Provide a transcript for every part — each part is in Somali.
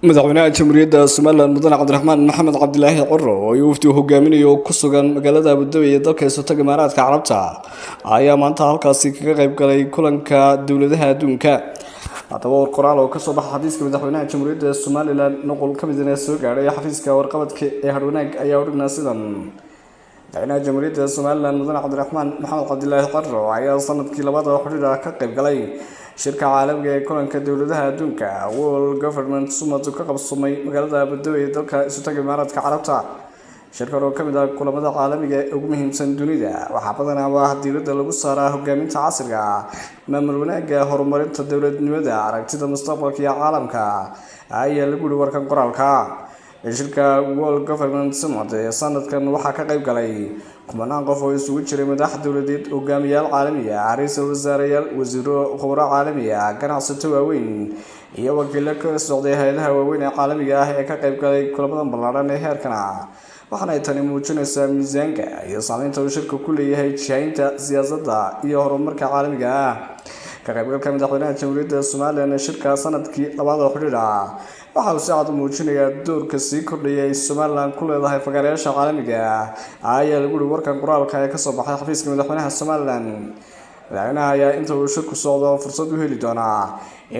madaxweynaha jamhuuriyadda Soomaaliland Mudane Cabdiraxmaan Maxamed Cabdilaahi Coro oo uu hogaaminayo ku sugan magaalada Abu Dhabi ee dalka Sultanka Imaaraadka Carabta ayaa maanta halkaasi kaga qayb galay kulanka dawladaha adduunka. Haddaba qoraal oo ka soo baxay xafiiska madaxweynaha jamhuuriyadda Soomaaliland nuqul ka mid ah soo gaaray xafiiska warqabadka ee Harwanaag ayaa u dhignaa sidan. madaxweynaha jamhuuriyadda Soomaaliland Mudane Cabdiraxmaan Maxamed Cabdilaahi Coro ayaa sanadkii labaad oo xiriir ka qayb galay shirka caalamiga ee kulanka dawladaha adduunka World Government Summit ka qabsoomay magaalada Abu Dhabi ee dalka Sultanka Imaaraadka Carabta. shirkan oo kamid ah kulamada caalamiga ee ugu muhiimsan dunida waxaa badanaa diiradda lagu saaraa hogaaminta casriga ah, maamul wanaagga, horumarinta dowladnimada, aragtida mustaqbalka iyo caalamka ayaa lagu yiri warkan qoraalka. shirka World Government Summit ee sanadkan waxaa ka qayb galay kumanaan qof oo isugu jiray madax dawladeed, hogaamiyayaal caalami ah, ra'iisul wasaareyaal, wasiiro, khubaro caalami ah, ganacsato waaweyn iyo wakiilo ka socday hay'adaha waaweyn ee caalamiga ah ee ka qayb galay kulamadan ballaaran ee heerkan ah. waxaana ay tani muujinaysaa miisaanka iyo saameynta uu shirku ku leeyahay jihaynta siyaasadda iyo horumarka caalamiga ah. ka qaybgalka madaxweynaha jamhuuriyadda Soomaaliland ee shirka sanadkii labaad oo xiriir ah waxa uu si cad u muujinayaa doorka sii kordhaya ee Soomaaliland ku leedahay fagaarayaasha caalamiga ah ayaa lagu yiri warkan qoraalka ee ka soo baxay xafiiska madaxweynaha Soomaaliland. madaxweynaha ayaa inta uu shirku socdo fursad u heli doonaa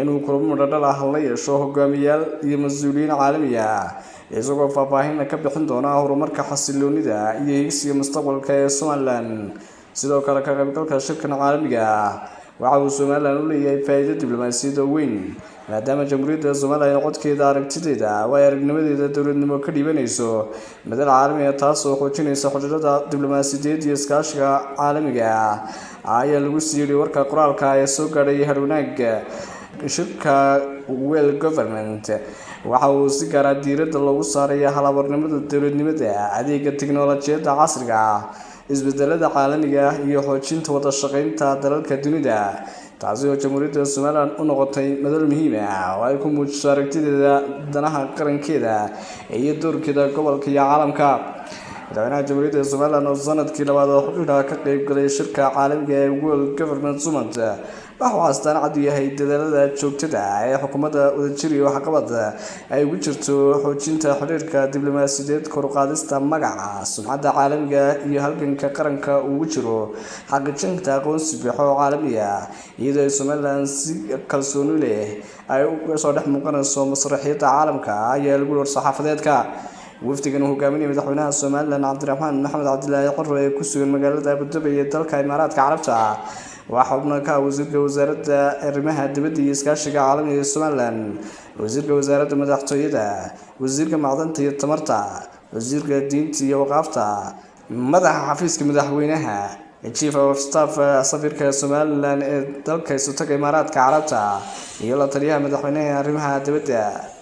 inuu kulamo dhadhal ah la yeesho hogaamiyayaal iyo mas'uuliyiin caalami ah, isagoo faahfaahin ka bixin doona horumarka, xasiloonida iyo higsiga mustaqbalka ee Soomaaliland. sidoo kale ka qaybgalka shirkan caalamiga ah waxa uu Soomaaliland u leeyahay faa'iido diblomaasiyadeed oo weyn, maadaama jamhuuriyadda Soomaaliland codkeeda, aragtideeda iyo aragnimadeeda dowladnimo ka dhibanayso madal caalami ah, taas oo xoojinaysa xiriirada diblomaasiyadeed iyo iskaashiga caalamiga ah ayaa lagu siiyay warka qoraalka ee soo gaaray Harwanaag. shirka World Government waxa uu si gaar ah diiradda loogu saaray hal-abuurnimada dowladnimada, adeegga tiknoolajiyadda casriga ah, isbedelada caalamiga ah iyo xoojinta wada shaqeynta dalalka dunida, taasi oo jamhuuriyadda Soomaaliland u noqotay madal muhiim ah oo ay ku muujiso aragtideeda, danaha qarankeeda iyo doorkeeda gobolka iyo caalamka. madaxweynaha jamhuuriyadda Soomaaliland oo sanadkii labaad oo xiriir ka qayb galay shirka caalamiga ee World Government Summit waxa uu astaan cad u yahay dadaalada joogtada ah ee xukuumadda wadajir iyo waxqabad ay ugu jirto xoojinta xiriirka diblomaasiyadeed, kor u qaadista magaca, sumcadda caalamiga iyo halganka qaranka ugu jiro xaqiijinta aqoonsi buuxa oo caalami ah, iyadoo ay Soomaaliland si kalsooni leh ay uga soo dhex muuqanayso masraxiyadda caalamka ayaa lagu yiri saxaafadeedka. wafdigan uu hogaaminayay madaxweynaha Soomaaliland Cabdiraxmaan Maxamed Cabdilaahi Coro ee ku sugan magaalada Abu Dhabi ee dalka Imaaraadka Carabta waxa uu ka wasiirka wasaaradda arrimaha dibadda iyo iskaashiga caalamiga ee Soomaaliland, wasiirka wasaaradda madaxtooyada, wasiirka macdanta iyo tamarta, wasiirka diinta iyo waqaafta, madaxa xafiiska madaxweynaha, Chief of Staff safiirka Soomaaliland ee dalka Sultanka Imaaraadka Carabta iyo la taliyaha madaxweynaha arrimaha dibadda.